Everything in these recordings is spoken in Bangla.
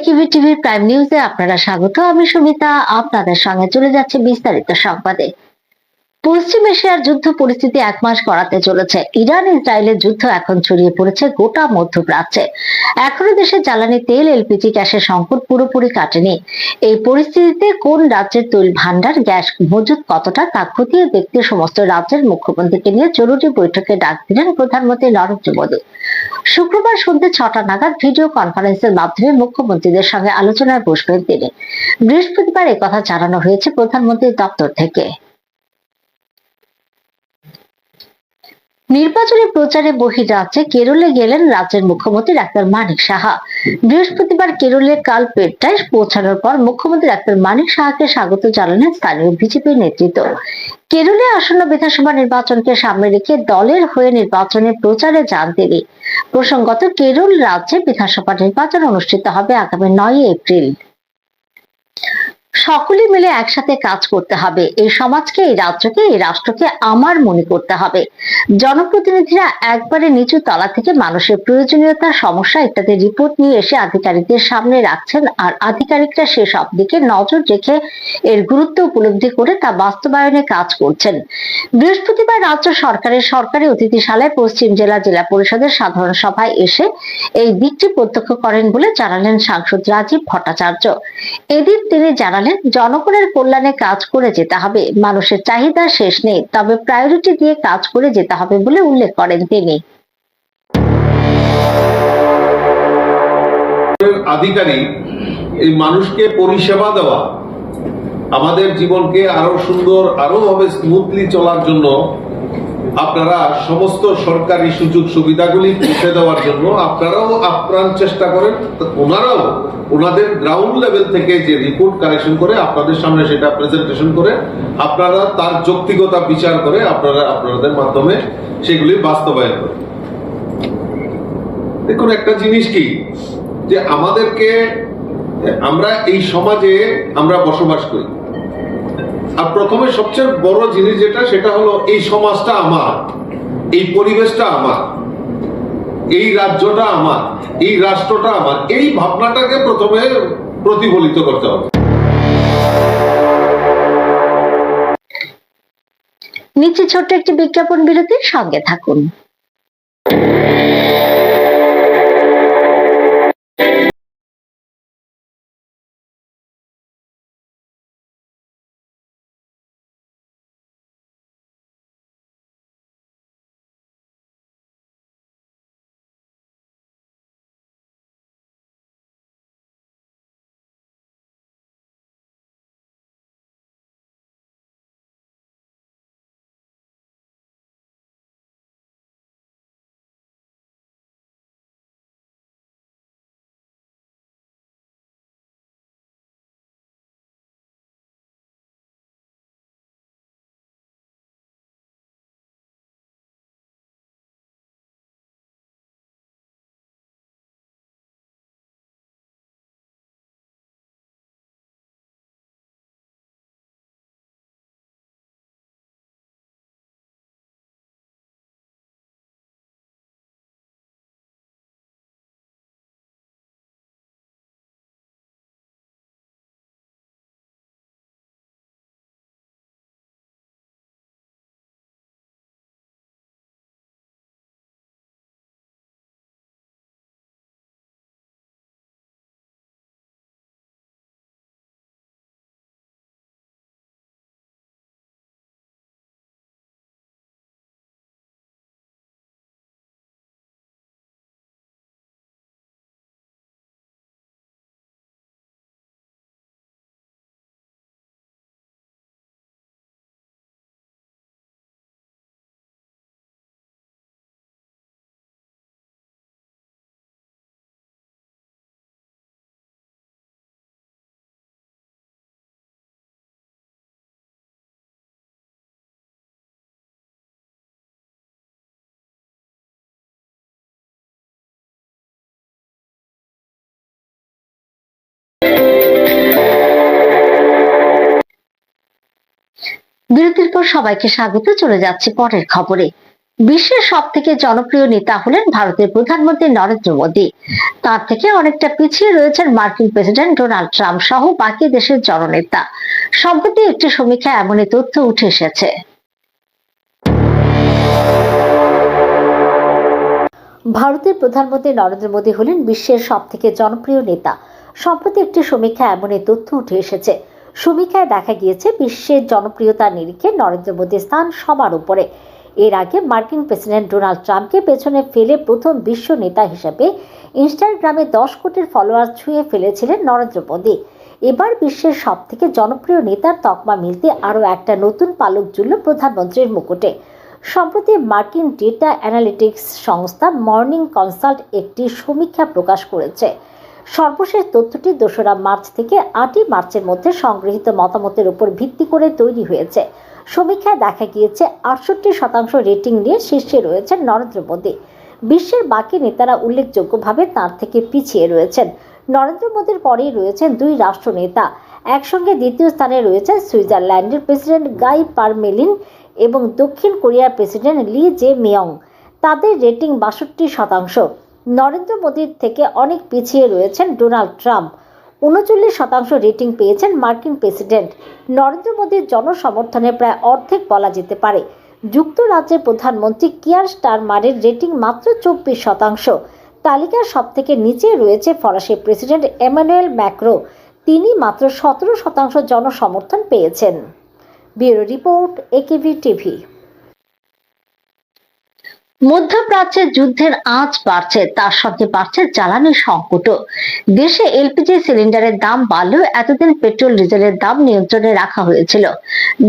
একিভি টিভির প্রাইম নিউজে আপনারা স্বাগত। আমি সুমিতা আপনাদের সঙ্গে চলে যাচ্ছে বিস্তারিত সংবাদে। পশ্চিম এশিয়ার যুদ্ধ পরিস্থিতি 1 মাস গড়াতে চলেছে। ইরান ইসরায়েলের যুদ্ধ এখন ছড়িয়ে পড়েছে গোটা মধ্যপ্রাচ্যে। এখনো দেশে জ্বালানি তেল, এলপিজি গ্যাসের সংকট পুরোপুরি কাটেনি। এই পরিস্থিতিতে কোন রাজ্যের তৈল ভান্ডার, গ্যাস মজুত কতটা তা খতিয়ে দেখতে সমস্ত রাজ্যের মুখ্যমন্ত্রীকে নিয়ে জরুরি বৈঠকে ডাক দিলেন প্রধানমন্ত্রী নরেন্দ্র মোদী। শুক্রবার সন্ধ্যে 6টা নাগাদ ভিডিও কনফারেন্সের মাধ্যমে মুখ্যমন্ত্রীদের সঙ্গে আলোচনায় বসবেন তিনি। বৃহস্পতিবার একথা জানানো হয়েছে প্রধানমন্ত্রীর দপ্তর থেকে। নির্বাচনী প্রচারে বহির্রাজ্যে কেরলে গেলেন রাজ্যের মুখ্যমন্ত্রী ডাক্তার মানিক সাহা। বৃহস্পতিবার কেরলে কাল পেট্টায় পৌঁছানোর পর মুখ্যমন্ত্রী ডাক্তার মানিক সাহাকে স্বাগত জানালেন স্থানীয় বিজেপি নেতৃত্ব। কেরলে আসন্ন বিধানসভা নির্বাচনকে সামনে রেখে দলের হয়ে নির্বাচনে প্রচারে যান তিনি। প্রসঙ্গত, কেরল রাজ্যে বিধানসভা নির্বাচন অনুষ্ঠিত হবে আগামী 9 এপ্রিল। সকলে মিলে একসাথে কাজ করতে হবে। এই সমাজকে, এই রাজ্যকে, এই রাষ্ট্রকে আমার মনে করতে হবে। জনপ্রতিনিধিরা একবারে নিচু তলা থেকে মানুষের প্রয়োজনীয়তা, সমস্যা ইত্যাদি রিপোর্ট নিয়ে এসে আধিকারিকদের সামনে রাখছেন, আর আধিকারিকরা সেসব দিকে নজর রেখে এর গুরুত্ব উপলব্ধি করে তা বাস্তবায়নে কাজ করছেন। বৃহস্পতিবার রাজ্য সরকারের সরকারি অতিথিশালায় পশ্চিম জেলা জেলা পরিষদের সাধারণ সভায় এসে এই দিকটি প্রত্যক্ষ করেন বলে জানালেন সাংসদ রাজীব ভট্টাচার্য। এদিন তিনি জানালেন, জনগণের কল্যাণে কাজ করে যেতে হবে। মানুষের চাহিদা শেষ নেই, তবে প্রায়োরিটি দিয়ে কাজ করে যেতে হবে বলে উল্লেখ করেন তিনি। আধিকারিক এই মানুষকে পরিষেবা দেওয়া, আমাদের জীবনকে আরো সুন্দর, আরো ভাবে স্মুথলি চলার জন্য আপনারা সমস্ত সরকারি সুযোগ সুবিধাগুলি পৌঁছে দেওয়ার জন্য আপনারাও আপ্রাণ চেষ্টা করেন। ওনারাও ওনাদের গ্রাউন্ড লেভেল থেকে যে রিপোর্ট কালেকশন করে আপনাদের সামনে সেটা প্রেজেন্টেশন করে আপনারা তার যৌক্তিকতা বিচার করে আপনারা আপনাদের মাধ্যমে সেগুলি বাস্তবায়ন করেন। দেখুন, একটা জিনিস কি যে আমাদেরকে, আমরা এই সমাজে আমরা বসবাস করি, আর প্রথমে সবচেয়ে বড় জিনিস যেটা, সেটা হলো এই সমাজটা আমার, এই পরিবেশটা আমার, এই রাজ্যটা আমার, এই রাষ্ট্রটা আমার। এই ভাবনাটাকে প্রথমে প্রতিফলিত করতে হবে। নিচে ছোট্ট একটি বিজ্ঞাপন বিরতির সঙ্গে থাকুন। বিরতির পর সবাইকে স্বাগত। চলে যাচ্ছে পরের খবরে। বিশ্বের সব থেকে জনপ্রিয় নেতা হলেন ভারতের প্রধানমন্ত্রী নরেন্দ্র মোদী। তার থেকে অনেকটা পিছিয়ে রয়েছেন মার্কিন প্রেসিডেন্ট ডোনাল্ড ট্রাম্প সহ বাকি দেশের জননেতা। সম্প্রতি একটি সমীক্ষায় এমনই তথ্য উঠে এসেছে। ভারতের প্রধানমন্ত্রী নরেন্দ্র মোদী হলেন বিশ্বের সব থেকে জনপ্রিয় নেতা। সম্প্রতি একটি সমীক্ষায় এমনই তথ্য উঠে এসেছে। সমীক্ষায় দেখা গিয়েছে বিশ্বের জনপ্রিয়তার নিরিখে নরেন্দ্র মোদীর স্থান সবার উপরে। এর আগে মার্কিন প্রেসিডেন্ট ডোনাল্ড ট্রাম্পকে পেছনে ফেলে প্রথম বিশ্ব নেতা হিসেবে ইনস্টাগ্রামে 10 কোটির ফলোয়ার ছুঁয়ে ফেলেছিলেন নরেন্দ্র মোদী। এবার বিশ্বের সব থেকে জনপ্রিয় নেতার তকমা মিলতে আরও একটা নতুন পালক জুড়ল প্রধানমন্ত্রীর মুকুটে। সম্প্রতি মার্কিন ডেটা অ্যানালিটিক্স সংস্থা মর্নিং কনসাল্ট একটি সমীক্ষা প্রকাশ করেছে। সর্বশেষ তথ্যটি 2রা মার্চ থেকে 8ই মার্চের মধ্যে সংগৃহীত মতামতের উপর ভিত্তি করে তৈরি হয়েছে। সমীক্ষায় দেখা গিয়েছে 68% রেটিং নিয়ে শীর্ষে রয়েছেন নরেন্দ্র মোদী। বিশ্বের বাকি নেতারা উল্লেখযোগ্যভাবে তার থেকে পিছিয়ে রয়েছেন। নরেন্দ্র মোদীর পরেই রয়েছেন 2 রাষ্ট্রনেতা। একসঙ্গে দ্বিতীয় স্থানে রয়েছেন সুইজারল্যান্ডের প্রেসিডেন্ট গাই পারমেলিন এবং দক্ষিণ কোরিয়ার প্রেসিডেন্ট লি জে মিয়ং। তাদের রেটিং 62%। নরেন্দ্র মোদীর থেকে অনেক পিছিয়ে রয়েছেন ডোনাল্ড ট্রাম্প। 39% রেটিং পেয়েছেন মার্কিন প্রেসিডেন্ট। নরেন্দ্র মোদীর জনসমর্থনের প্রায় অর্ধেক বলা যেতে পারে। যুক্তরাজ্যের প্রধানমন্ত্রী কিয়ার স্টারমারের রেটিং মাত্র 24%। তালিকার সব থেকে নিচে রয়েছে ফরাসি প্রেসিডেন্ট এমানুয়েল ম্যাক্রো। তিনি মাত্র 17% জনসমর্থন পেয়েছেন। Bureau report, AKV TV. মধ্যপ্রাচ্যে যুদ্ধের আঁচ বাড়ছে, তার সঙ্গে বাড়ছে জ্বালানি সংকটও। দেশে এলপিজি সিলিন্ডারের দাম বাড়লেও এতদিন পেট্রোল ডিজেলের দাম নিয়ন্ত্রণে রাখা হয়েছিল।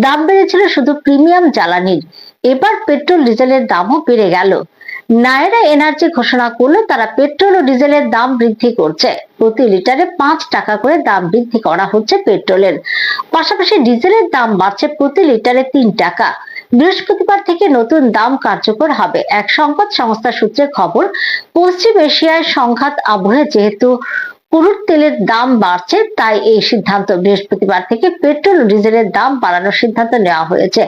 দাম বেড়েছিল শুধু প্রিমিয়াম জ্বালানির। এবার পেট্রোল ডিজেলের দামও বেড়ে গেল। নায়রা এনার্জি ঘোষণা করলো তারা পেট্রোল ও ডিজেলের দাম বৃদ্ধি করছে। প্রতি লিটারে 5 টাকা করে দাম বৃদ্ধি করা হচ্ছে পেট্রোলের। পাশাপাশি ডিজেলের দাম বাড়ছে প্রতি লিটারে 3 টাকা। বৃহস্পতিবার থেকে নতুন দাম কার্যকর হবে। এক সংবাদ সংস্থা সূত্রে খবর, পশ্চিম এশিয়ায় সংঘাত আবহে যেহেতু ক্রুড তেলের দাম বাড়ছে, তাই এই সিদ্ধান্ত। বৃহস্পতিবার থেকে পেট্রোল ও ডিজেলের দাম বাড়ানোর সিদ্ধান্ত নেওয়া হয়েছে।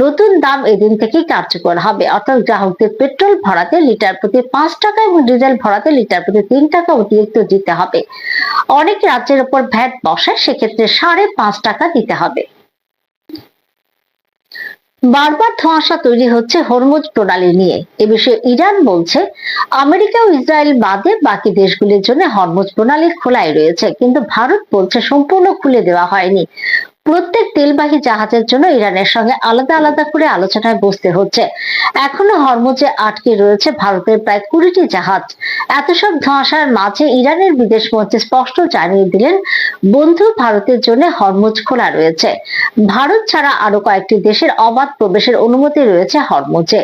নতুন দাম এদিন থেকেই কার্যকর হবে। অর্থাৎ গ্রাহকদের পেট্রোল ভরাতে লিটার প্রতি 5 টাকা এবং ডিজেল ভরাতে লিটার প্রতি 3 টাকা অতিরিক্ত দিতে হবে। অনেক রাজ্যের উপর ভ্যাট বসায়, সেক্ষেত্রে 5.5 টাকা দিতে হবে। বারবার ধোঁয়াশা তৈরি হচ্ছে হরমুজ প্রণালী নিয়ে। এ বিষয়ে ইরান বলছে আমেরিকা ও ইসরায়েল বাদে বাকি দেশগুলির জন্য হরমুজ প্রণালী খোলাই রয়েছে, কিন্তু ভারত বলছে সম্পূর্ণ খুলে দেওয়া হয়নি। প্রত্যেক তেলবাহী জাহাজের জন্য ইরানের সঙ্গে আলাদা আলাদা করে আলোচনায় বসতে হচ্ছে। এখনো হরমুজে আটকে রয়েছে ভারতের প্রায় 20টি জাহাজ। এত সব ধোঁয়াশার মাঝে ইরানের বিদেশ মন্ত্রী স্পষ্ট জানিয়ে দিলেন, বন্ধু ভারতের জন্য হরমুজ খোলা রয়েছে। ভারত ছাড়া আরো কয়েকটি দেশের অবাধ প্রবেশের অনুমতি রয়েছে হরমুজে।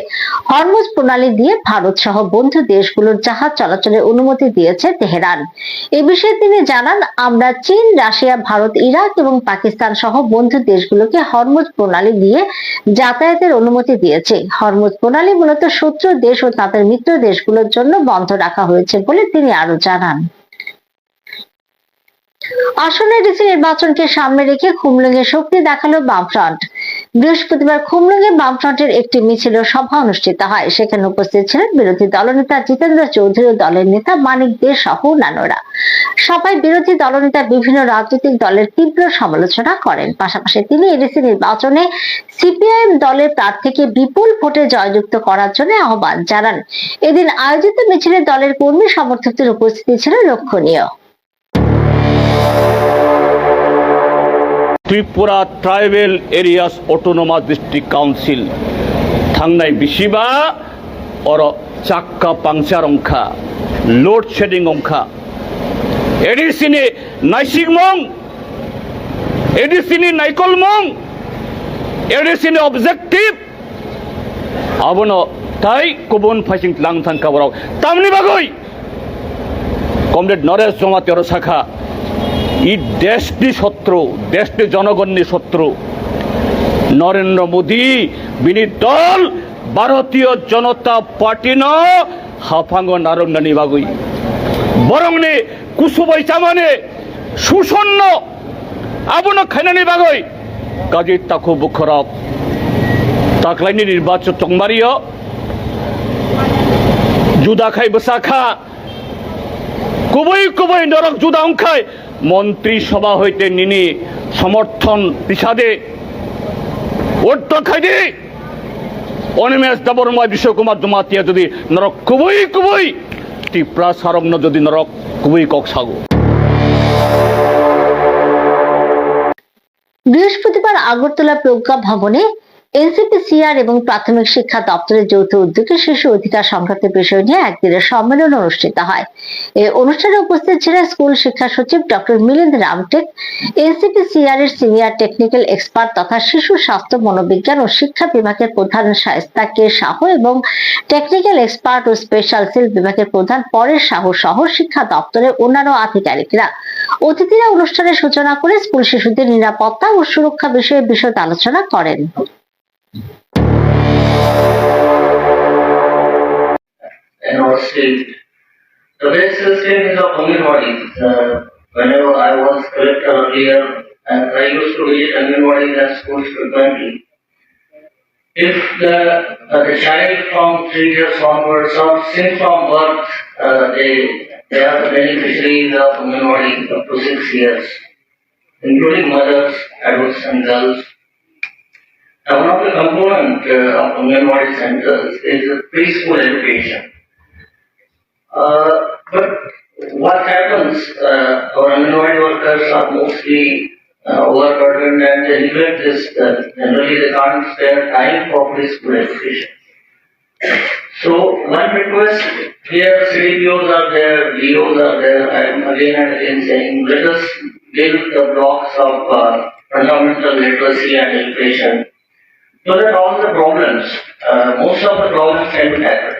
হরমুজ প্রণালী দিয়ে ভারত সহ বন্ধু দেশগুলোর জাহাজ চলাচলের অনুমতি দিয়েছে তেহরান। এ বিষয়ে তিনি জানান, আমরা চীন, রাশিয়া, ভারত, ইরাক এবং পাকিস্তান সহ বন্ধু দেশগুলোকে হরমুজ প্রণালী দিয়ে যাতায়াতের অনুমতি দিয়েছে। হরমুজ প্রণালী মূলত শত্রু দেশ ও তাদের মিত্র দেশগুলোর জন্য বন্ধ রাখা হয়েছে বলে তিনি আরো জানান। আসন্ন ডিসি নির্বাচনকে সামনে রেখে খুমলুঙে শক্তি দেখালো বামফ্রন্ট। বৃহস্পতিবার খুমলুঙে বামফ্রন্টের একটি মিছিল ও সভা অনুষ্ঠিত হয়। সেখানে উপস্থিত ছিলেন বিরোধী দলনেতা জিতেন্দ্র চৌধুরী ও দলের নেতা মানিক দে সহ অন্যান্যরা। সভায় বিরোধী দলনেতা বিভিন্ন রাজনৈতিক দলের তীব্র সমালোচনা করেন। পাশাপাশি তিনি এডিসি নির্বাচনে সিপিআইএম দলের প্রার্থীকে বিপুল ভোটে জয়যুক্ত করার জন্য আহ্বান জানান। এদিন আয়োজিত মিছিলে দলের কর্মী সমর্থকদের উপস্থিতি ছিল লক্ষণীয়। Tripura tribal areas autonomous district council थांनाय बिसिबा और चाक्का पांचार अंखा लोड शेडिंग अंखा एडिसिनि नाइसिंगमंग एडिसिनि नाइकलमंग एडिसिनि ऑब्जेक्टिव आबनो ताई गुबुन फाइसिं लांथान काबराव तामनि बागै कमरेड नरेश जमातेर शाखा ই দেশটি শত্রু, দেশটি জনগণের শত্রু। নরেন্দ্র মোদী বিনি দল ভারতীয় জনতা পার্টি ন হাফাঙ্গ নারঙ্গানি বাগুই বরংনে কুসুবাই চামানে সুসন্ন আবনো খাইনানি বাগুই কাজী তাকু বুখরাব তাকলাইনি নির্বাচন চংমারিয় जुदा खाई बसाखा कुबई कुबई नरक जुदा अंखाय मंत्री सभा हईते निनी समर्थन पिछादे ओट खाइदे অনিমেষ দাবরময় বিশ্বকুমার জমাতিয়া যদি নরক কুবই কুবই টিপ্রা সারগ্ন যদি নরক কুবই কক্সাগো। বৃহস্পতিবার আগরতলা প্রজ্ঞা ভবনে এনসিপিসিআর এবং প্রাথমিক শিক্ষা দপ্তরের যৌথ উদ্যোগে শিশু অধিকার সংক্রান্ত বিষয় নিয়ে একদিনের সম্মেলন অনুষ্ঠিত হয়। এই অনুষ্ঠানে উপস্থিত ছিলেন স্কুল শিক্ষা সচিব ডক্টর মিলিন্দ রামটেক, এনসিপিসিআর এর সিনিয়র টেকনিক্যাল এক্সপার্ট তথা শিশু স্বাস্থ্য মনোবিজ্ঞান ও শিক্ষা বিভাগের প্রধান শায়েস্তা কে সাহু এবং টেকনিক্যাল এক্সপার্ট ও স্পেশাল সেল বিভাগের প্রধান পরেশ সাহু সহ শিক্ষা দপ্তরের অন্যান্য আধিকারিকরা। অতিথিরা অনুষ্ঠানের সূচনা করে স্কুল শিশুদের নিরাপত্তা ও সুরক্ষা বিষয়ে বিশদ আলোচনা করেন। In our state, the best system is of Anganwadis. Whenever I was collector earlier, and I used to visit Anganwadis and schools frequently. If the child from 3 years onwards or since from birth, they are the beneficiaries of Anganwadi up to 6 years, including mothers, adults and girls. One of the components of Anganwadi centers is preschool education. But what happens, our Anganwadi workers are mostly overburdened and they neglect this. Generally, they can't spare time for preschool education. So, one request here, CDPOs are there, DOs are there. I am again and again saying, let us build the blocks of fundamental literacy and education, so that all the problems, most of the problems can be tackled.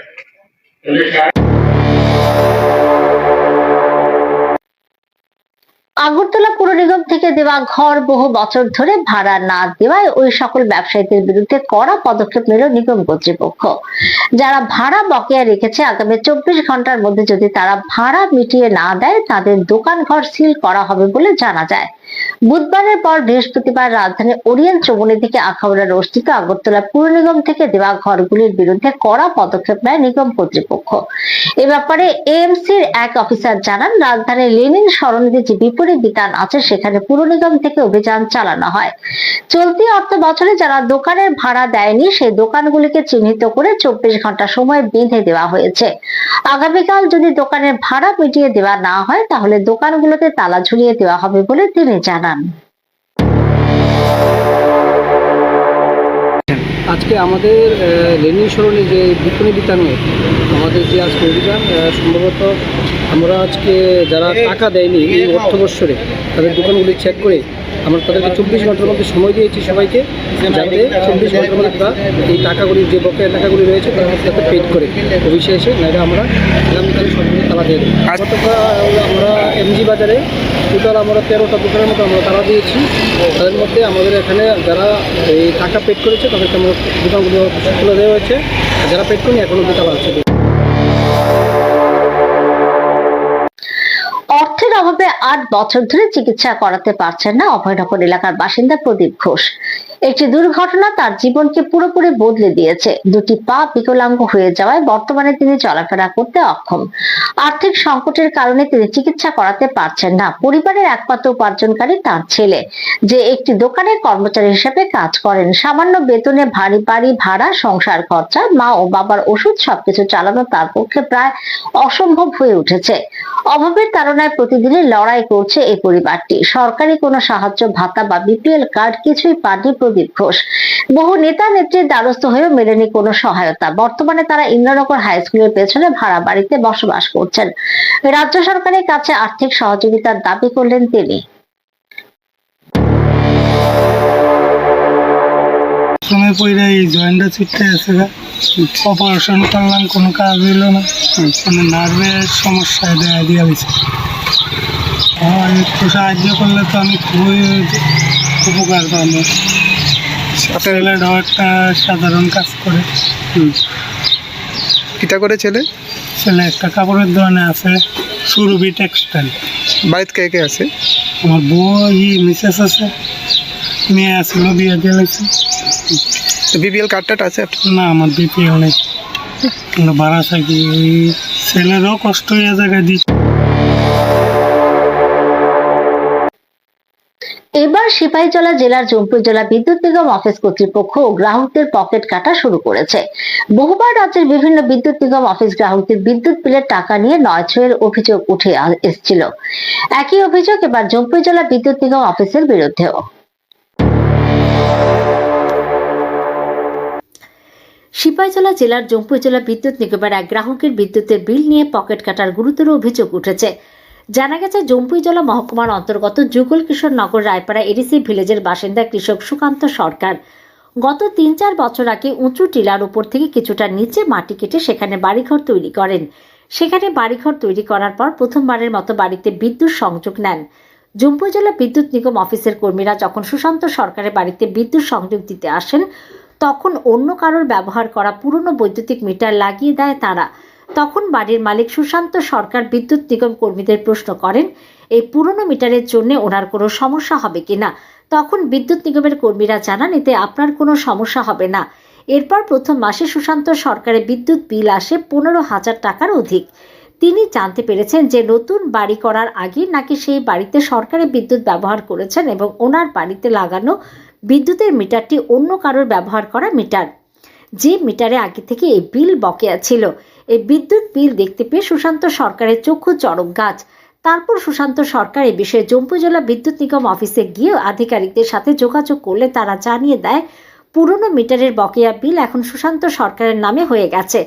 In the chat. Agartala পুর নিগম থেকে দেওয়া ঘর বহু বছর ধরে ভাড়া না দেওয়ায় ওই সকল ব্যবসায়ীদের বিরুদ্ধে কড়া পদক্ষেপ নিল নিগম কর্তৃপক্ষ। যারা ভাড়া বকেয়া রেখেছে আগামী 24 ঘন্টার মধ্যে যদি তারা ভাড়া মিটিয়ে না দেয় তাদের দোকান ঘর সিল করা হবে বলে জানা যায়। বুধবারের পর বৃহস্পতিবার রাজধানী ওরিয়েন্ট চৌমুহনী থেকে আখাউড়া রোডস্থিত আগরতলা পুর নিগম থেকে দেওয়া ঘরগুলির বিরুদ্ধে কড়া পদক্ষেপ নেয় নিগম কর্তৃপক্ষ। এ ব্যাপারে এএমসির এক অফিসার জানান, রাজধানীর লেনিন সরণিতে যে বিপরীত বিতান আছে সেখানে পুর নিগম থেকে অভিযান চালানো হয়। চলতি অর্থ বছরে যারা দোকানের ভাড়া দেয়নি সেই দোকানগুলিকে চিহ্নিত করে 24 ঘন্টা সময় বেঁধে দেওয়া হয়েছে। আগামীকাল যদি দোকানের ভাড়া মিটিয়ে দেওয়া না হয় তাহলে দোকানগুলোতে তালা ঝুলিয়ে দেওয়া হবে বলে তিনি জানান। আজকে আমাদের লেনিন সরণি যে বিপণী বিতানে আমাদের যে আজকে অভিযান, সম্ভবত আমরা আজকে যারা টাকা দেয়নি এই অর্থবর্ষরে তাদের দোকানগুলি চেক করে আমরা তাদেরকে 24 ঘন্টার মধ্যে সময় দিয়েছি সবাইকে, যাতে 24 ঘন্টার মধ্যে তারা এই টাকাগুলি যে বকেয়া টাকাগুলি রয়েছে তারা যাতে পেড করে অফিসে এসে, নাহলে আমরা আগামীকালে সবগুলি তালা দিয়ে দেবো। আমরা এমজি বাজারে টোটাল আমরা 13টা দোকানের মতো আমরা তালা দিয়েছি। তাদের মধ্যে আমাদের এখানে যারা এই টাকা পেড করেছে তাদেরকে আমরা দোকানগুলো খুলে দেওয়া হয়েছে, যারা পেড করেনি এখনো তালা আছে। অর্থের অভাবে 8 বছর ধরে চিকিৎসা করাতে পারছেন না অভয়নগর এলাকার বাসিন্দা প্রদীপ ঘোষ। একটি দুর্ঘটনা তার জীবনকে পুরোপুরি বদলে দিয়েছে। দুটি পা বিকলাঙ্গ হয়ে যাওয়ায় বর্তমানে তিনি চলাফেরা করতে অক্ষম। আর্থিক সংকটের কারণে তিনি চিকিৎসা করাতে পারছেন না। পরিবারের একমাত্র উপার্জনকারী তার ছেলে, যে একটি দোকানের কর্মচারী হিসেবে কাজ করেন। সামান্য বেতনে ভারী বাড়ি ভাড়া, সংসার খরচা, মা ও বাবার ওষুধ সবকিছু চালানো তার পক্ষে প্রায় অসম্ভব হয়ে উঠেছে। অভাবের তাড়নায় প্রতিদিনই লড়াই করছে এই পরিবারটি। সরকারি কোনো সাহায্য ভাতা বা বিপিএল কার্ড কিছুই পাননি প্রদীপ ঘোষ। বহু নেতা নেত্রীর দ্বারস্থ হয়েও মেলেনি কোনো সহায়তা। বর্তমানে তারা ইন্দ্রনগর হাই স্কুলের পেছনে ভাড়া বাড়িতে বসবাস করছেন। রাজ্য সরকারের কাছে আর্থিক সহযোগিতার দাবি করলেন তিনি। সময় পড়ে এই জয়েন্টটা ছিটতে আছে, অপারেশন করলাম, কোনো কাজ হইল না, মানে নার্ভের সমস্যায় দেখা দিয়ে গেছে। একটু সাহায্য করলে তো আমি খুবই উপকার পাবো। ছেলেটাও একটা সাধারণ কাজ করে। কিটা করে ছেলে? ছেলে একটা কাপড়ের দোকানে আছে, সুরভি টেক্সটাইল। বাড়িতে কে কে আছে? আমার বউ, মিসেস আছে, মেয়ে আসলো, বিয়ে দিয়ে গেছে। বিপিএল কার্ডটা আছে? না, আমার বিপিএল নেই। ভাড়া থাকি, ওই ছেলেরও কষ্ট হয়ে জায়গায় দিই। এবার সিপাহীজলা জেলার জম্পুই জেলা বিদ্যুৎ নিগম অফিস কর্তৃপক্ষ গ্রাহকদের পকেট কাটা শুরু করেছে। বহুবার রাজ্যের বিভিন্ন বিদ্যুৎ নিগম অফিস গ্রাহকদের বিদ্যুৎ বিলের টাকা নিয়ে নয়ছয়ের অভিযোগ উঠে এসেছিল। একই অভিযোগ এবার জম্পুই জেলা বিদ্যুৎ নিগম অফিসের বিরুদ্ধেও। সিপাহীজলা জেলার জম্পুই জেলা বিদ্যুৎ নিগমের এক গ্রাহকের বিদ্যুতের বিল নিয়ে পকেট কাটার গুরুতর অভিযোগ উঠেছে। জানা গেছে, জম্পুই জেলা মহকুমার অন্তর্গত যুগল কিশোর নগর রায়পাড়া এডিসি ভিলেজের বাসিন্দা কৃষক সুকান্ত সরকার গত ৩-৪ বছর আগে উঁচু টিলার উপর থেকে কিছুটা নিচে মাটি কেটে সেখানে বাড়িঘর তৈরি করেন। সেখানে বাড়িঘর তৈরি করার পর প্রথমবারের মতো বাড়িতে বিদ্যুৎ সংযোগ নেন। জম্পুই জেলা বিদ্যুৎ নিগম অফিসের কর্মীরা যখন সুশান্ত সরকারের বাড়িতে বিদ্যুৎ সংযোগ দিতে আসেন, তখন অন্য কারোর ব্যবহার করা পুরনো বৈদ্যুতিক মিটার লাগিয়ে দেয় তারা। তখন বাড়ির মালিক সুশান্ত সরকার বিদ্যুৎ নিগম কর্মীদের প্রশ্ন করেন, এই পুরনো মিটারের জন্য ওনার কোনো সমস্যা হবে কিনা। তখন বিদ্যুৎ নিগমের কর্মীরা জানান, এতে আপনার কোনো সমস্যা হবে না। এরপর প্রথম মাসে সুশান্ত সরকারের বিদ্যুৎ বিল আসে 15,000 টাকার অধিক। তিনি জানতে পেরেছেন যে নতুন বাড়ি করার আগে নাকি সেই বাড়িতে সরকারি বিদ্যুৎ ব্যবহার করেছেন এবং ওনার বাড়িতে লাগানো বিদ্যুতের মিটারটি অন্য কারোর ব্যবহার করা মিটার, যে মিটারে আগে থেকে এই বিল বকেয়া ছিল। এই বিদ্যুৎ বিল দেখতে পেয়ে সুশান্ত সরকারের চক্ষু চড়ক গাছ। তারপর সুশান্ত সরকার এই বিষয়ে জম্পুই জেলা বিদ্যুৎ নিগম অফিসে গিয়ে আধিকারিকদের সাথে যোগাযোগ করলে তারা জানিয়ে দেয়, পুরনো মিটারের বকেয়া বিল এখন সুশান্ত সরকারের নামে হয়ে গেছে,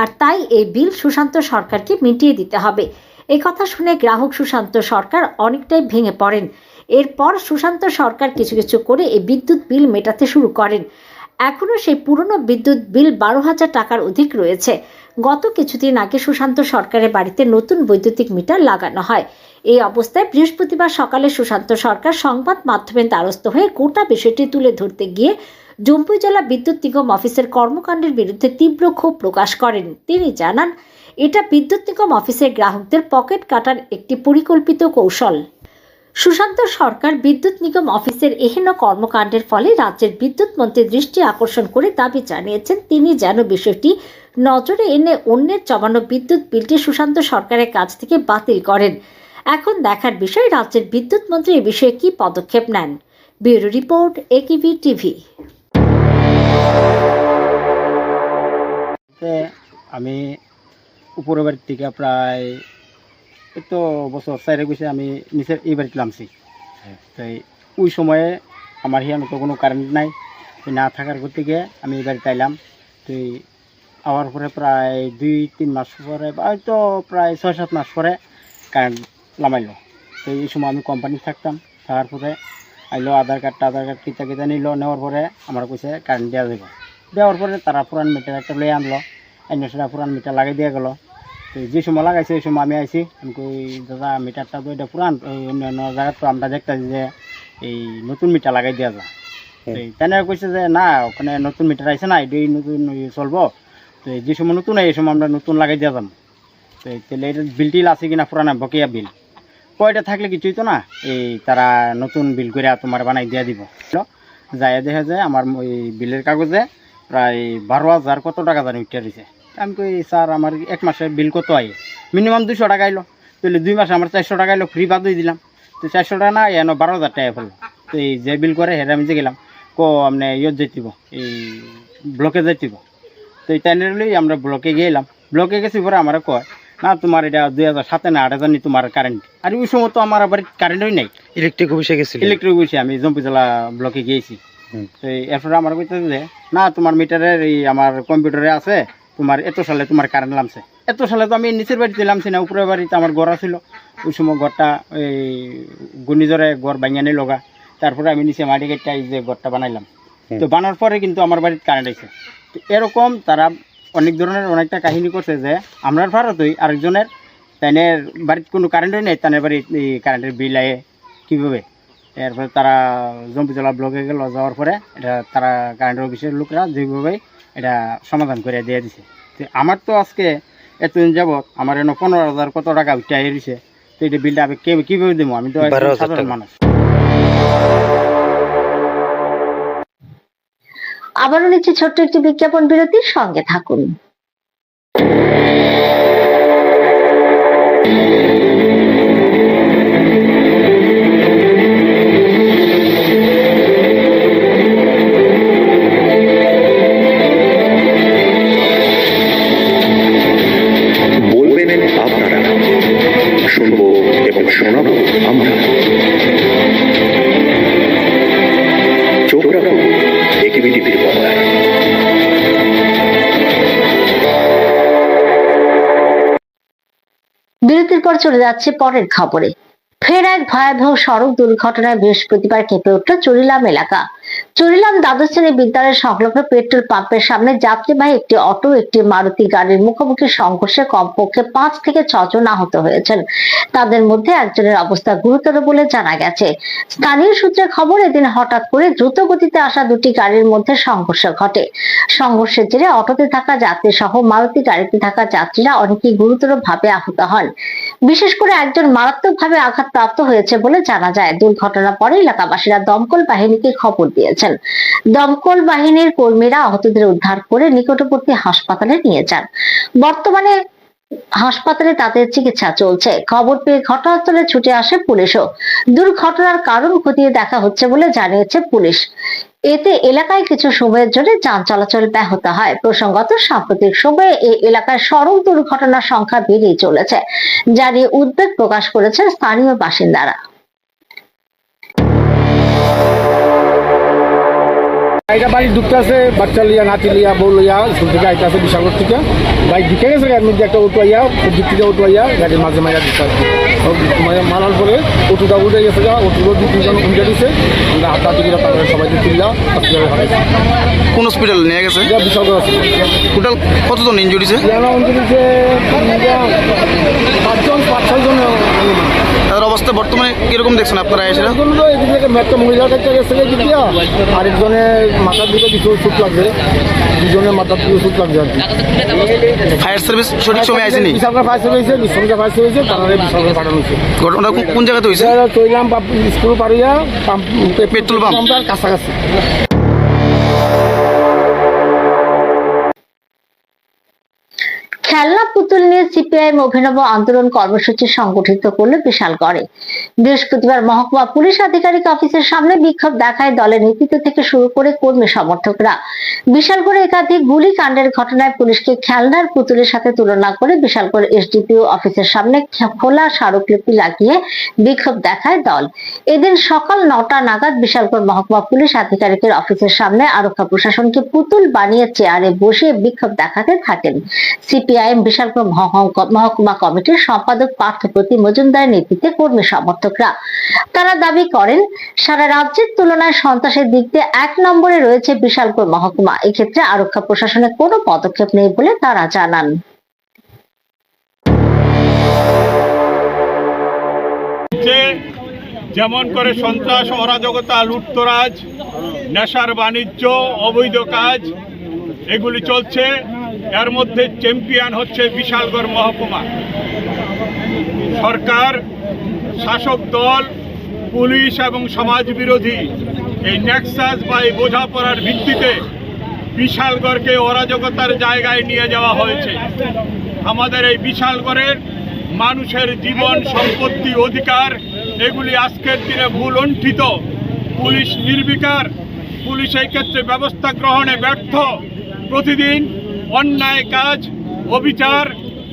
আর তাই এই বিল সুশান্ত সরকারকে মিটিয়ে দিতে হবে। এই কথা শুনে গ্রাহক সুশান্ত সরকার অনেকটাই ভেঙে পড়েন। এরপর সুশান্ত সরকার কিছু করে এই বিদ্যুৎ বিল মেটাতে শুরু করেন। এখনও সেই পুরনো বিদ্যুৎ বিল 12,000 টাকার অধিক রয়েছে। গত কিছুদিন আগে সুশান্ত সরকারের বাড়িতে নতুন বৈদ্যুতিক মিটার লাগানো হয়। এই অবস্থায় বৃহস্পতিবার সকালে সুশান্ত সরকার সংবাদ মাধ্যমের দ্বারস্থ হয়ে গোটা বিষয়টি তুলে ধরতে গিয়ে জম্পুই জেলা বিদ্যুৎ নিগম অফিসের কর্মকাণ্ডের বিরুদ্ধে তীব্র ক্ষোভ প্রকাশ করেন। তিনি জানান, এটা বিদ্যুৎ নিগম অফিসের গ্রাহকদের পকেট কাটার একটি পরিকল্পিত কৌশল। সুশান্ত সরকার বিদ্যুৎ নিগম অফিসের এহেন কর্মকাণ্ডের ফলে রাজ্যের বিদ্যুৎ মন্ত্রীর দৃষ্টি আকর্ষণ করে দাবি জানিয়েছেন, তিনি যেন বিষয়টি নজরে এনে অন্যের জমানো বিদ্যুৎ বিলটি সুশান্ত সরকারের কাছ থেকে বাতিল করেন। এখন দেখার বিষয় রাজ্যের বিদ্যুৎ মন্ত্রী এ বিষয়ে কি পদক্ষেপ নেন। Bureau report, AKV TV. আমি উপরের বাড়ির থেকে প্রায় তো বছর 4 গেছে আমি নিচের এই বাড়িতে নামছি। তাই ওই সময়ে আমার হিয়ানো তো কোনো কারেন্ট নাই, না থাকার থেকে আমি এই বাড়িতে আইলাম। তো আওয়ার পরে প্রায় 2-3 মাস পরে হয়তো প্রায় 6-7 মাস পরে কারেন্ট নামাইলো। তো এই সময় আমি কোম্পানি থাকতাম, থাকার পরে আইলো আধার কার্ড কিতা নিল, নেওয়ার পরে আমার কইছে কারেন্ট দেওয়া যাবে। দেওয়ার পরে তারা পুরান মিটার একটা লয়ে আনলো, এনে সেটা পুরান মিটার লাগাই দিয়ে গেলো। তো যে সময় লাগাইছে ওই সময় আমি আইছি, আমি কই দাদা মিটারটা তো এটা পুরান, ওই অন্য জায়গায় তো আমরা দেখতেছি যে এই নতুন মিটার লাগাই দেওয়া যায়। তাই কইছে যে না, ওখানে নতুন মিটার আইছে না, এটাই নতুন চলবো। তো যে সময় নতুন এই সময় আমরা নতুন লাগাই দেওয়া যাবো। তো তাহলে এটা বিলটিল আছে কিনা পুরানা বকেয়া বিল, কয়টা থাকলে কিছুই তো না, এই তারা নতুন বিল করে তোমার বানাই দিয়ে দিব। যাই দেখা যায় আমার ওই বিলের কাগজে প্রায় 12,000 কত টাকা জানি উঠে রয়েছে। আমি কই স্যার আমার 1 মাসের বিল কত আয়, মিনিমাম 200 টাকা আইলো। তাহলে 2 মাসে আমার 400 টাকা আইলো, ফ্রি বাদ দিয়ে দিলাম। তো 400 টাকা না এনো 12,000 টাকা ফেললো। তো এই যে বিল করে হেরে আমি যে গেলাম, আপনি ইয়ত যেতিব, এই ব্লকে যেতিব। তো এই টাইনেরই আমরা ব্লকে গেলাম। ব্লকে গেছি পরে আমার কয় না তোমার এটা 2007 না 8 নি তোমার কারেন্ট। আর ওই সময় তো আমার আবার কারেন্টই নাই, ইলেকট্রিক অফিসে গেছিল। ইলেকট্রিক অফিসে আমি জম্পুই জেলা ব্লকে গিয়েছি। তো এরপরে আমার কইতেছে যে না তোমার মিটারের এই আমার কম্পিউটারে আছে, তোমার এত সালে তোমার কারেন্ট নামছে। এত সালে তো আমি নিচের বাড়িতে নামছি না, উপরের বাড়িতে আমার ঘর ছিল। ওই সময় ঘরটা এই ঘূর্ণিঝড়ে ঘর ভাঙিয়ে লগা, তারপরে আমি নিচে মাটি কেটে যে ঘরটা বানাইলাম। তো বানার পরে কিন্তু আমার বাড়িতে কারেন্ট আছে। তো এরকম তারা অনেক ধরনের অনেকটা কাহিনী করছে যে আমরা ভারতই আরেকজনের তাইনের বাড়িতে কোনো কারেন্টই নেই, তাদের বাড়ির এই কারেন্টের বিল আয়ে কীভাবে। এরপরে তারা জম্পুই জেলা ব্লকে গেল, যাওয়ার পরে এটা তারা কারেন্টের অফিসের লোকরা যেভাবে এটা সমাধান করে দিয়ে দিছে। তো আমার তো আজকে এতদিন যাবৎ আমার এনে 15,000 কত টাকা উঠে দিছে। তো এটা বিলটা আমি কীভাবে দেবো, আমি তো সাধারণ মানুষ। আবারও নিচ্ছে ছোট্ট একটি বিজ্ঞাপন বিরতির সঙ্গে থাকুন। বলবেন আপনারা, শুনবো এবং শোনাবো আমরা। চোখ রাখুন একেবি টিভির পর্দায়। বিরতির পর চলে যাচ্ছে পরের খবরে। ফের এক ভয়াবহ সড়ক দুর্ঘটনায় বৃহস্পতিবার কেঁপে উঠল চুরিলাম এলাকা। চুরিলাম দ্বাদশ শ্রেণী বিদ্যালয়ের সংলগ্ন পেট্রোল পাম্পের সামনে যাত্রীবাহী একটি অটো একটি মারুতি গাড়ির মুখোমুখি সংঘর্ষে কমপক্ষে 5 থেকে 6 জন আহত হয়েছেন। তাদের মধ্যে একজনের অবস্থা গুরুতর বলে জানা গেছে। স্থানীয় সূত্রে খবর, এদিন হঠাৎ করে দ্রুত গতিতে আসা দুটি গাড়ির মধ্যে সংঘর্ষ ঘটে। সংঘর্ষের জেরে অটোতে থাকা যাত্রী সহ মারুতি গাড়িতে থাকা যাত্রীরা অনেকেই গুরুতর ভাবে আহত হন। বিশেষ করে একজন মারাত্মকভাবে আঘাতপ্রাপ্ত হয়েছে বলে জানা যায়। দুর্ঘটনার পরে এলাকাবাসীরা দমকল বাহিনীকে খবর দিয়েছেন। দমকল বাহিনীর কর্মীরা আহতদের উদ্ধার করে নিকটবর্তী হাসপাতালে নিয়ে যান। বর্তমানে হাসপাতালে তাদের চিকিৎসা চলছে। খবর পেয়ে ঘটনাস্থলে ছুটে আসে পুলিশও। দুর্ঘটনার কারণ খতিয়ে দেখা হচ্ছে বলে জানিয়েছে পুলিশ। এতে এলাকায় কিছু সময়ের জন্য যান চলাচল ব্যাহত হয়। প্রসঙ্গত, সাম্প্রতিক সময়ে এই এলাকায় সড়ক দুর্ঘটনার সংখ্যা বেড়েই চলেছে, যা নিয়ে উদ্বেগ প্রকাশ করেছেন স্থানীয় বাসিন্দারা। এটা বাড়ি ঢুকতে আছে, বাচ্চা লিয়া নাতি লিয়া বউ লিয়া স্কুল থেকে আইতে আছে বিশালগড় থেকে। বাইক ঢুকে গেছে, এর মধ্যে একটা অটো আইয়া দিক থেকে অটো আইয়া গাড়ির মাঝে মাইরা দিচ্ছে আর কি। মারার পরে অটোটা উঠে গেছে, অটোর 2-3 জন উঠে দিচ্ছে। আমরা হাতাহাতি করে তারপরে সবাইকে তুললা হসপিটালে হারাইছি। কোন হসপিটাল নিয়ে গেছে? এটা বিশালগড় আছে। টোটাল কতজন ইনজুরিছে? ইনজুরিছে 5-6 জন। তাদের অবস্থা বর্তমানে কিরকম দেখছেন আপনারা? এসে এদিকে একটা মহিলার কাছে গেছে গিয়া, আরেকজনের মাথার দিকে কিছু চুট লাগছে, 2জনের মাথার দিকে চুট লাগছে আর কি। ফায়ার সার্ভিস সঠিক সময় আসেনি? বিশালগড় ফায়ার সার্ভিস হয়েছে, বিশালগড় ফায়ার সার্ভিস হয়েছে, তারপরে বিশালগড় পাঠানো হয়েছে। ঘটনাটা কোন জায়গাতে হয়েছে? চইলাম স্কুল পাড়িয়া পেট্রোল পাম্পটার কাছাকাছি। খেলনা পুতুল নিয়ে সিপিআইএম অভিনব আন্দোলন কর্মসূচি সংগঠিত করল বিশালগড়ে। বৃহস্পতিবার মহকুমা পুলিশ আধিকারিক অফিসের সামনে বিক্ষোভ দেখায় দলের নেতৃত্ব থেকে শুরু করে কর্মী সমর্থকরা। বিশালগড়ে একাধিক গুলিকাণ্ডের ঘটনায় পুলিশকে খেলনার পুতুলের সাথে তুলনা করে বিশালগড় এসডিপিও অফিসের সামনে খোলা স্মারকলিপি লাগিয়ে বিক্ষোভ দেখায় দল। এদিন সকাল 9টা নাগাদ বিশালগড় মহকুমা পুলিশ আধিকারিকের অফিসের সামনে আরক্ষা প্রশাসনকে পুতুল বানিয়ে চেয়ারে বসিয়ে বিক্ষোভ দেখাতে থাকেন। সিপিআইএম বিশালগড় মহকুমা কমিটির সম্পাদক পার্থপ্রতি মজুমদারের নেতৃত্বে কর্মী সমর্থকরা। তারা দাবি করেন, সারা রাজ্যের তুলনায় সন্ত্রাসের দিক দিয়ে 1 নম্বরে রয়েছে বিশালগড় মহকুমা। এক্ষেত্রে আরক্ষা প্রশাসনের কোনো পদক্ষেপ নেই বলে তারা জানান। যেমন করে সন্ত্রাস, অরাজকতা, লুটতরাজ, নেশার বাণিজ্য, অবৈধ কাজ এগুলি চলছে, এর মধ্যে চ্যাম্পিয়ন হচ্ছে বিশালগড় মহকুমা। সরকার, শাসক দল, পুলিশ এবং সমাজ বিরোধী এই নেক্সাস বা এই বোঝাপড়ার ভিত্তিতে বিশালগড়কে অরাজকতার জায়গায় নিয়ে যাওয়া হয়েছে। আমাদের এই বিশালগড়ের মানুষের জীবন, সম্পত্তি, অধিকার এগুলি আজকের দিনে ভুলণ্ঠিত। পুলিশ নির্বিকার, পুলিশ এই ক্ষেত্রে ব্যবস্থা গ্রহণে ব্যর্থ। প্রতিদিন অন্যায় কাজ, অবিচার,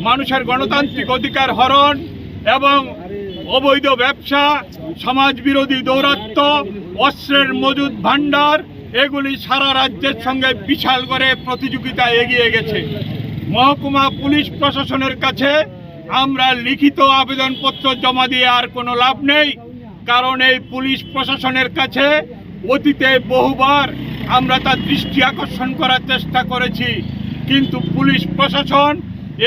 মানুষের গণতান্ত্রিক অধিকার হরণ এবং অবৈধ ব্যবসা, সমাজ বিরোধী দৌরাত্ম্য, অস্ত্রের মজুদ ভাণ্ডার এগুলি সারা রাজ্যের সঙ্গে বিশালগড়ে প্রতিযোগিতা এগিয়ে গেছে। মহকুমা পুলিশ প্রশাসনের কাছে আমরা লিখিত আবেদনপত্র জমা দিয়ে আর কোনো লাভ নেই, কারণ এই পুলিশ প্রশাসনের কাছে অতীতে বহুবার আমরা তার দৃষ্টি আকর্ষণ করার চেষ্টা করেছি, কিন্তু পুলিশ প্রশাসন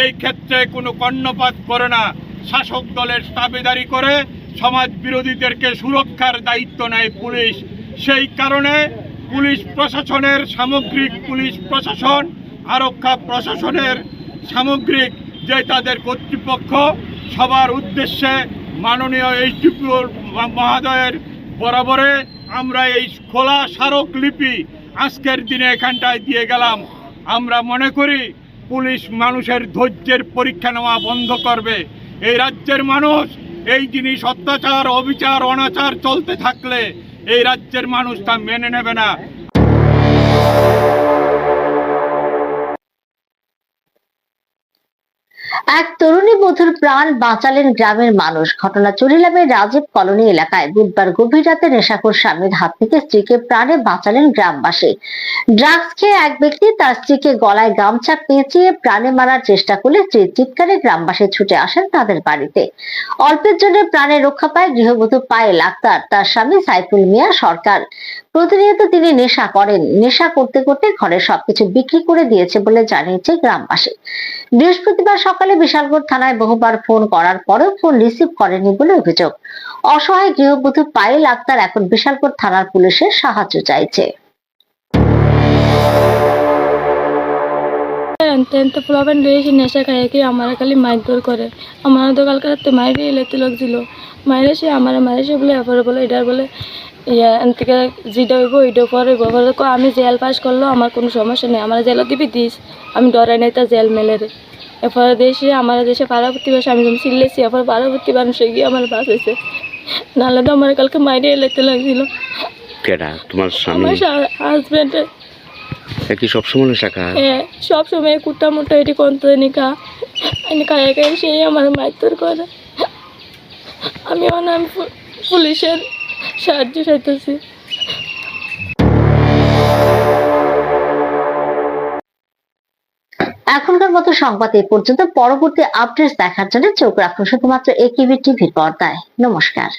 এই ক্ষেত্রে কোনো কর্ণপাত করে না। শাসক দলের দাবিদারি করে সমাজ বিরোধীদেরকে সুরক্ষার দায়িত্ব নেয় পুলিশ। সেই কারণে পুলিশ প্রশাসনের সামগ্রিক, পুলিশ প্রশাসন, আরক্ষা প্রশাসনের সামগ্রিক যে তাদের কর্তৃপক্ষ, সবার উদ্দেশ্যে মাননীয় এসডিপিও মহোদয়ের বরাবরে আমরা এই খোলা স্মারকলিপি আজকের দিনে এখানটায় দিয়ে গেলাম। আমরা মনে করি পুলিশ মানুষের ধৈর্যের পরীক্ষা নেওয়া বন্ধ করবে। এই রাজ্যের মানুষ এই জিনিস অত্যাচার, অবিচার, অনাচার চলতে থাকলে এই রাজ্যের মানুষ তা মেনে নেবে না। এক তরুণী বধূর প্রাণ বাঁচালেন গ্রামের মানুষ। ঘটনা চুরিলামের রাজীব কলোনি এলাকায় বুধবার গভীর রাতে নেশাখোর স্বামীর হাত থেকে স্ত্রীকে প্রাণে বাঁচালেন গ্রামবাসী। ড্রাগস খেয়ে এক ব্যক্তি তার স্ত্রীকে গলায় গামছা পেঁচিয়ে প্রাণে মারার চেষ্টা করলে স্ত্রীর চিৎকারে গ্রামবাসী ছুটে আসেন তাদের বাড়িতে। অল্পের জন্য প্রাণে রক্ষা পায় গৃহবধূ পায়েল আক্তার। তার স্বামী সাইফুল মিয়া সরকার। প্রতিনিয়ত তিনি নেশা করেন। নেশা করতে করতে ঘরের সবকিছু বিক্রি করে দিয়েছে বলে জানিয়েছে গ্রামবাসী। বৃহস্পতিবার সকালে বিশালগড় থানায় বহুবার ফোন করার পরেও ফোন রিসিভ করেনি বলে অভিযোগ। অসহায় গৃহবধূ পায়েল আক্তার এখন বিশালগড় থানার পুলিশের সাহায্য চাইছে। নেশা খাই কি আমার খালি মারধর করে। আমার তো কালকে রাতে মাইরে এলাতে লাগছিল, মাইরে সে আমার মারে সে বলে এরপরে বলে এটার বলে থেকে যেটা হইব ওইটা পরে আমি জেল পাস করলো, আমার কোনো সমস্যা নেই, আমার জেলও দিবি দিস, আমি ডরাই নাই তা জেল মেলে রে। এরপরে দেশে আমার দেশে পাড়াপতি বাসে আমি যখন চিল্লেছি, এরপর পাড়াপতি মানুষে গিয়ে আমার বাস হয়েছে, নাহলে তো আমার কালকে মাইরে এলাতে লাগছিল। তোমার আমার হাজব্যান্ডের কি সবসময় নেশা খায়? হ্যাঁ, সবসময় কুটা মুটা এটি করতে নিকা খায় খাই সেই আমার মারধর করে। আমি পুলিশের সাহায্য চাইতেছি। এখনকার মতো সংবাদ এই পর্যন্ত। পরবর্তী আপডেট দেখার জন্য চোখ রাখুন শুধুমাত্র একিবি টিভির পর্দায়। নমস্কার।